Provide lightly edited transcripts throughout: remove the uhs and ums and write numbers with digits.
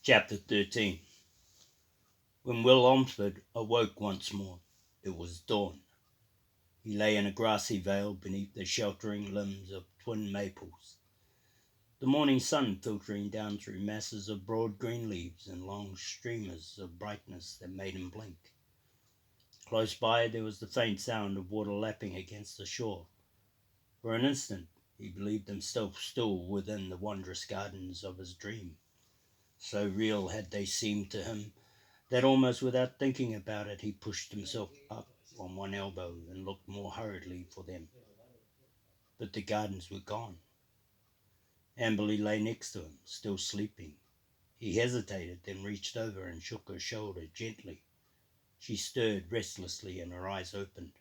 Chapter 13. When Will Ormsford awoke once more, it was dawn. He lay in a grassy vale beneath the sheltering limbs of twin maples, the morning sun filtering down through masses of broad green leaves and long streamers of brightness that made him blink. Close by there was the faint sound of water lapping against the shore. For an instant he believed himself still within the wondrous gardens of his dream. So real had they seemed to him that almost without thinking about it he pushed himself up on one elbow and looked more hurriedly for them. But the gardens were gone. Amberley lay next to him, still sleeping. He hesitated, then reached over and shook her shoulder gently. She stirred restlessly and her eyes opened.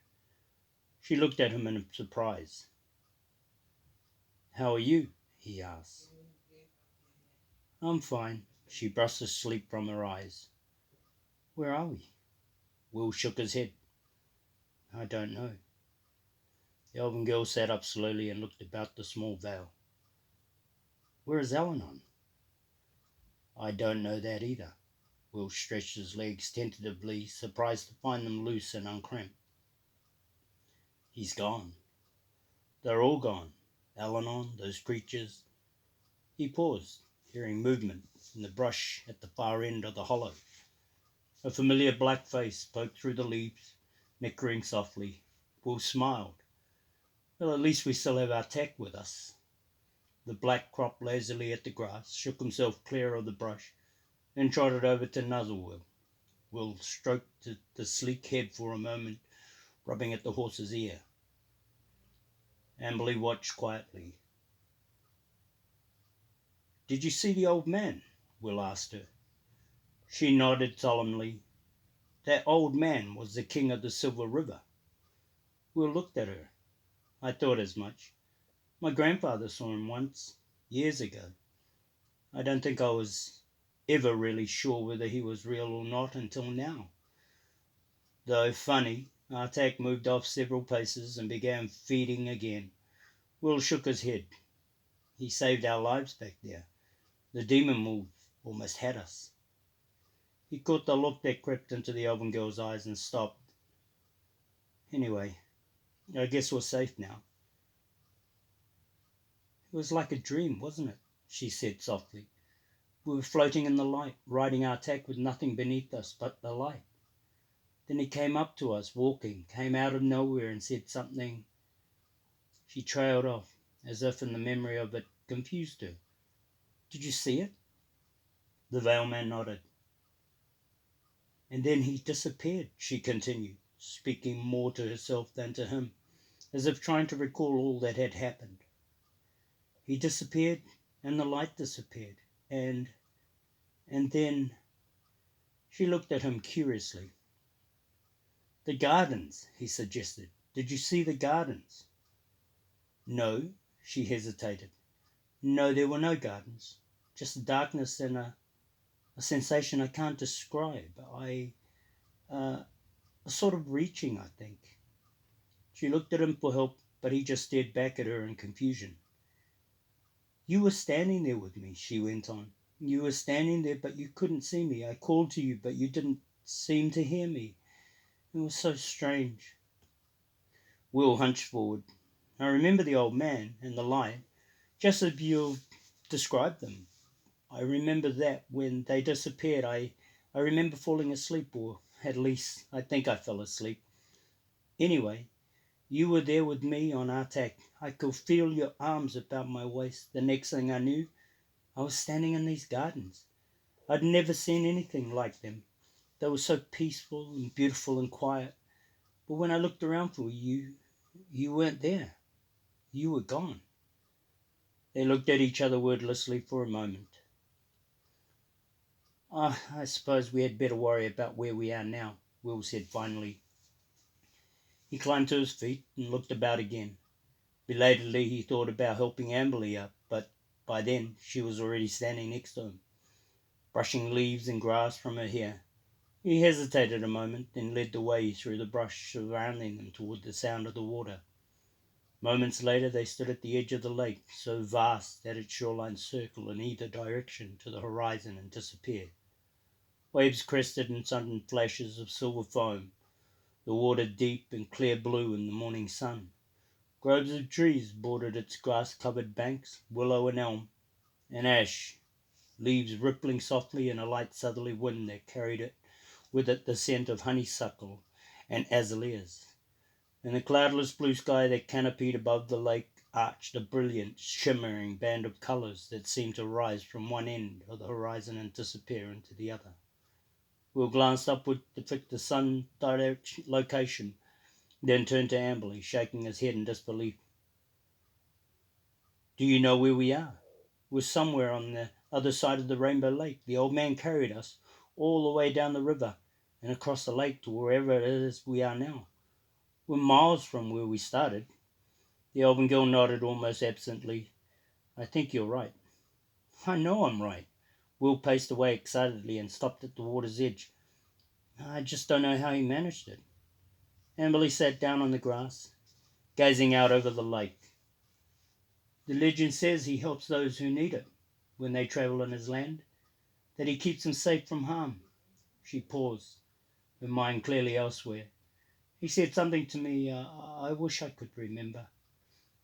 She looked at him in surprise. "How are you?" he asked. "I'm fine." She brushed the sleep from her eyes. "Where are we?" Will shook his head. "I don't know." The elven girl sat up slowly and looked about the small vale. "Where is Elfstones?" "I don't know that either." Will stretched his legs tentatively, surprised to find them loose and uncramped. "He's gone. They're all gone. Elfstones, those creatures." He paused, hearing movement in the brush at the far end of the hollow. A familiar black face poked through the leaves, nickering softly. Will smiled. "Well, at least we still have our tech with us." The black cropped lazily at the grass, shook himself clear of the brush, then trotted over to Nuzzlewill. Will stroked the sleek head for a moment, rubbing at the horse's ear. Amberley watched quietly. "Did you see the old man?" Will asked her. She nodded solemnly. "That old man was the king of the Silver River." Will looked at her. "I thought as much. My grandfather saw him once, years ago. I don't think I was ever really sure whether he was real or not until now. Though funny, Artak moved off several paces and began feeding again." Will shook his head. "He saved our lives back there. The demon wolf almost had us." He caught the look that crept into the elven girl's eyes and stopped. "Anyway, I guess we're safe now." "It was like a dream, wasn't it?" she said softly. "We were floating in the light, riding Artak with nothing beneath us but the light. Then he came up to us, walking, came out of nowhere and said something." She trailed off, as if in the memory of it confused her. "Did you see it?" The veil man nodded. "And then he disappeared," she continued, speaking more to herself than to him, as if trying to recall all that had happened. "He disappeared, and the light disappeared, and then—" She looked at him curiously. "The gardens," he suggested. "Did you see the gardens?" "No," she hesitated. "No, there were no gardens. Just darkness and a sensation I can't describe. A sort of reaching, I think." She looked at him for help, but he just stared back at her in confusion. "You were standing there with me," she went on. "You were standing there, but you couldn't see me. I called to you, but you didn't seem to hear me. It was so strange." Will hunched forward. "I remember the old man and the light, just as you've described them. I remember that when they disappeared, I remember falling asleep, or at least I think I fell asleep. Anyway, you were there with me on Artak. I could feel your arms about my waist. The next thing I knew, I was standing in these gardens. I'd never seen anything like them. They were so peaceful and beautiful and quiet. But when I looked around for you, you weren't there. You were gone." They looked at each other wordlessly for a moment. I suppose we had better worry about where we are now," Will said finally. He climbed to his feet and looked about again. Belatedly he thought about helping Amberley up, but by then she was already standing next to him, brushing leaves and grass from her hair. He hesitated a moment, then led the way through the brush surrounding them toward the sound of the water. Moments later they stood at the edge of the lake, so vast that its shoreline circled in either direction to the horizon and disappeared. Waves crested in sudden flashes of silver foam, the water deep and clear blue in the morning sun. Groves of trees bordered its grass-covered banks, willow and elm, and ash, leaves rippling softly in a light southerly wind that carried with it the scent of honeysuckle and azaleas. In the cloudless blue sky that canopied above the lake arched a brilliant, shimmering band of colours that seemed to rise from one end of the horizon and disappear into the other. Will glanced upward to fix the sun location, then turned to Amberley, shaking his head in disbelief. "Do you know where we are?" "We're somewhere on the other side of the Rainbow Lake. The old man carried us all the way down the river and across the lake to wherever it is we are now. We're miles from where we started." The elven girl nodded almost absently. "I think you're right." "I know I'm right." Will paced away excitedly and stopped at the water's edge. "I just don't know how he managed it." Amberley sat down on the grass, gazing out over the lake. "The legend says he helps those who need it when they travel in his land, that he keeps them safe from harm." She paused, her mind clearly elsewhere. "He said something to me. I wish I could remember."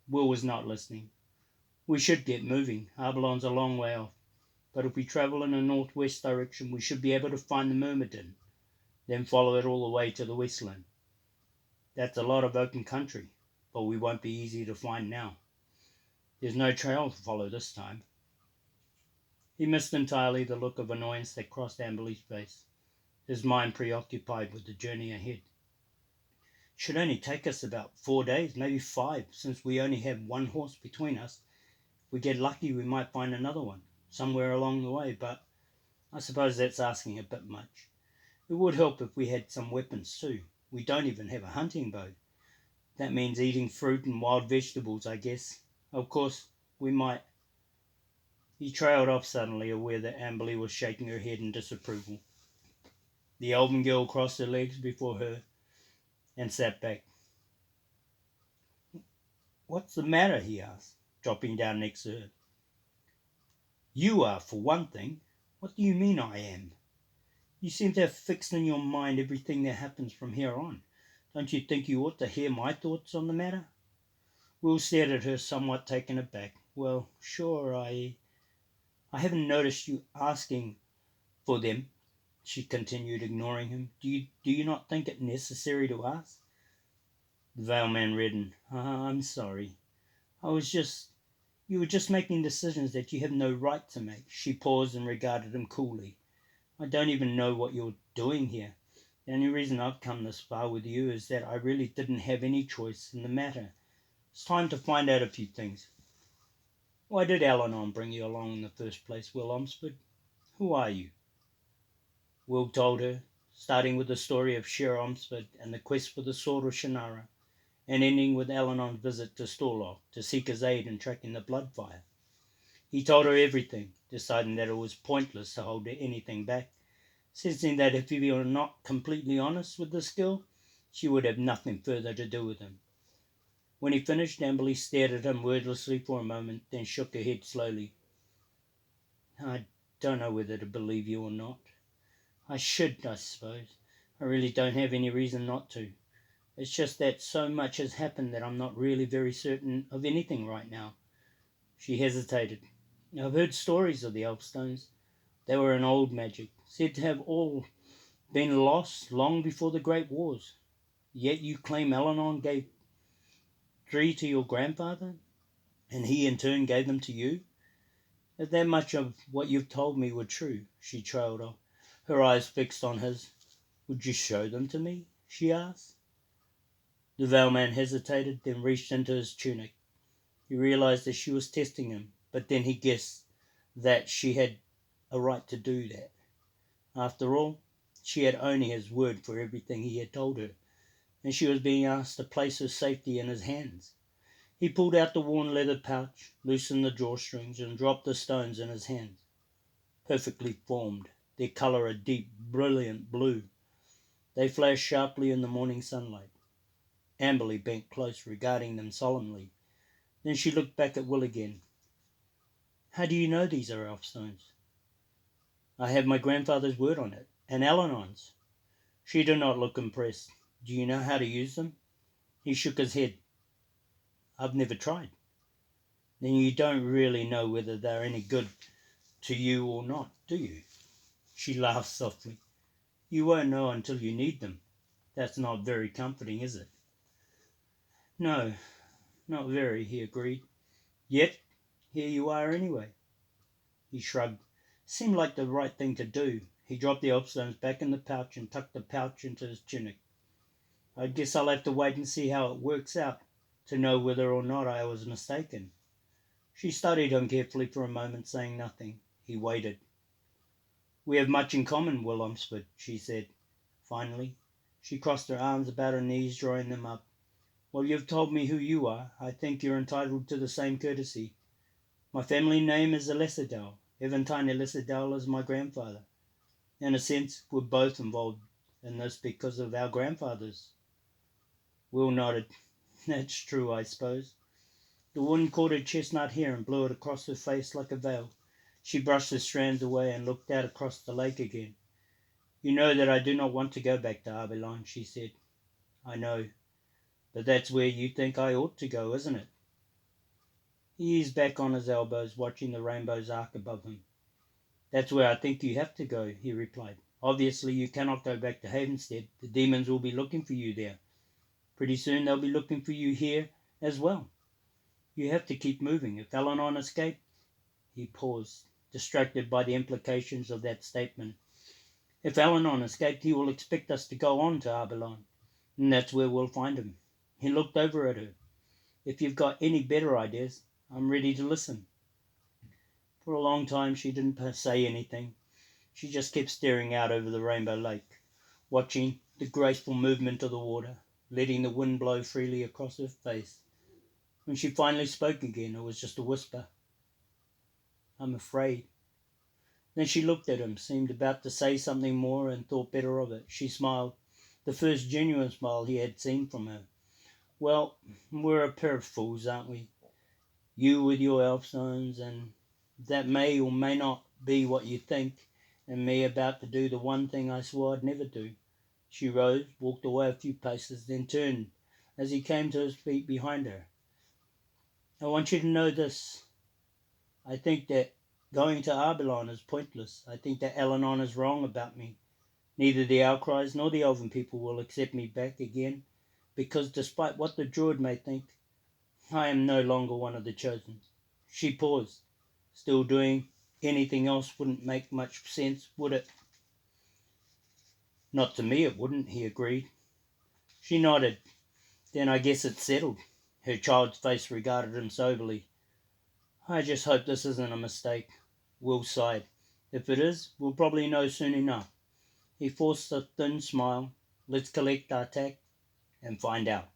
Will was not listening. "We should get moving. Arborlon's a long way off, but if we travel in a northwest direction we should be able to find the Myrmidon, then follow it all the way to the westland. That's a lot of open country, but we won't be easy to find now. There's no trail to follow this time." He missed entirely the look of annoyance that crossed Amberley's face, his mind preoccupied with the journey ahead. "It should only take us about 4 days, maybe 5, since we only have one horse between us. If we get lucky we might find another one, somewhere along the way, but I suppose that's asking a bit much. It would help if we had some weapons too. We don't even have a hunting bow. That means eating fruit and wild vegetables, I guess. Of course, we might..." He trailed off suddenly, aware that Amberley was shaking her head in disapproval. The elven girl crossed her legs before her and sat back. "What's the matter?" he asked, dropping down next to her. "You are, for one thing." "What do you mean I am?" "You seem to have fixed in your mind everything that happens from here on. Don't you think you ought to hear my thoughts on the matter?" Will stared at her, somewhat taken aback. "Well, sure, I haven't noticed you asking for them," she continued, ignoring him. Do you not think it necessary to ask?" The veiled man reddened. I'm sorry. You were just making decisions that you have no right to make." She paused and regarded him coolly. "I don't even know what you're doing here. The only reason I've come this far with you is that I really didn't have any choice in the matter. It's time to find out a few things. Why did Eleanor bring you along in the first place, Will Omsford? Who are you?" Will told her, starting with the story of Sher Omsford and the quest for the sword of Shannara, and ending with Eleanor's visit to Storlock to seek his aid in tracking the blood fire. He told her everything, deciding that it was pointless to hold anything back, sensing that if he were not completely honest with this girl, she would have nothing further to do with him. When he finished, Amberley stared at him wordlessly for a moment, then shook her head slowly. "I don't know whether to believe you or not. I should, I suppose. I really don't have any reason not to. It's just that so much has happened that I'm not really very certain of anything right now." She hesitated. "I've heard stories of the Elfstones. They were an old magic, said to have all been lost long before the Great Wars. Yet you claim Eleanor gave 3 to your grandfather, and he in turn gave them to you? If that much of what you've told me were true," she trailed off, her eyes fixed on his, "would you show them to me?" she asked. The veiled man hesitated, then reached into his tunic. He realized that she was testing him, but then he guessed that she had a right to do that. After all, she had only his word for everything he had told her, and she was being asked to place her safety in his hands. He pulled out the worn leather pouch, loosened the drawstrings, and dropped the stones in his hands. Perfectly formed, their colour a deep, brilliant blue, they flashed sharply in the morning sunlight. Amberley bent close, regarding them solemnly. Then she looked back at Will again. "How do you know these are Elfstones?" "I have my grandfather's word on it, and Eleanor's." She did not look impressed. "Do you know how to use them?" He shook his head. "I've never tried." "Then you don't really know whether they're any good to you or not, do you?" She laughed softly. "You won't know until you need them. That's not very comforting, is it?" "No, not very," he agreed. "Yet, here you are anyway." He shrugged. Seemed like the right thing to do. He dropped the Elfstones back in the pouch and tucked the pouch into his tunic. "I guess I'll have to wait and see how it works out, to know whether or not I was mistaken." She studied him carefully for a moment, saying nothing. He waited. "We have much in common, Will Omsford," she said. Finally, she crossed her arms about her knees, drawing them up. "Well, you've told me who you are. I think you're entitled to the same courtesy. My family name is Lessedale. Eventine Lessedale is my grandfather. In a sense, we're both involved in this because of our grandfathers." Will nodded. "That's true, I suppose." The wind caught her chestnut hair and blew it across her face like a veil. She brushed the strands away and looked out across the lake again. "You know that I do not want to go back to Arborlon," she said. "I know. But that's where you think I ought to go, isn't it?" He eased back on his elbows, watching the rainbow's arc above him. "That's where I think you have to go," he replied. "Obviously you cannot go back to Havenstead. The demons will be looking for you there. Pretty soon they'll be looking for you here as well. You have to keep moving. If Eleanor escaped—" He paused, distracted by the implications of that statement. "If Eleanor escaped, he will expect us to go on to Arborlon, and that's where we'll find him." He looked over at her. "If you've got any better ideas, I'm ready to listen." For a long time she didn't say anything. She just kept staring out over the Rainbow Lake, watching the graceful movement of the water, letting the wind blow freely across her face. When she finally spoke again, it was just a whisper. "I'm afraid." Then she looked at him, seemed about to say something more, and thought better of it. She smiled, the first genuine smile he had seen from her. "Well, we're a pair of fools, aren't we? You with your Elfstones, and that may or may not be what you think, and me about to do the one thing I swore I'd never do." She rose, walked away a few paces, then turned as he came to his feet behind her. "I want you to know this. I think that going to Arborlon is pointless. I think that Eleanor is wrong about me. Neither the Outcries nor the Elven people will accept me back again, because despite what the Druid may think, I am no longer one of the chosen." She paused. "Still doing anything else wouldn't make much sense, would it?" "Not to me it wouldn't," he agreed. She nodded. "Then I guess it's settled." Her child's face regarded him soberly. "I just hope this isn't a mistake." Will sighed. "If it is, we'll probably know soon enough." He forced a thin smile. "Let's collect our tack and find out."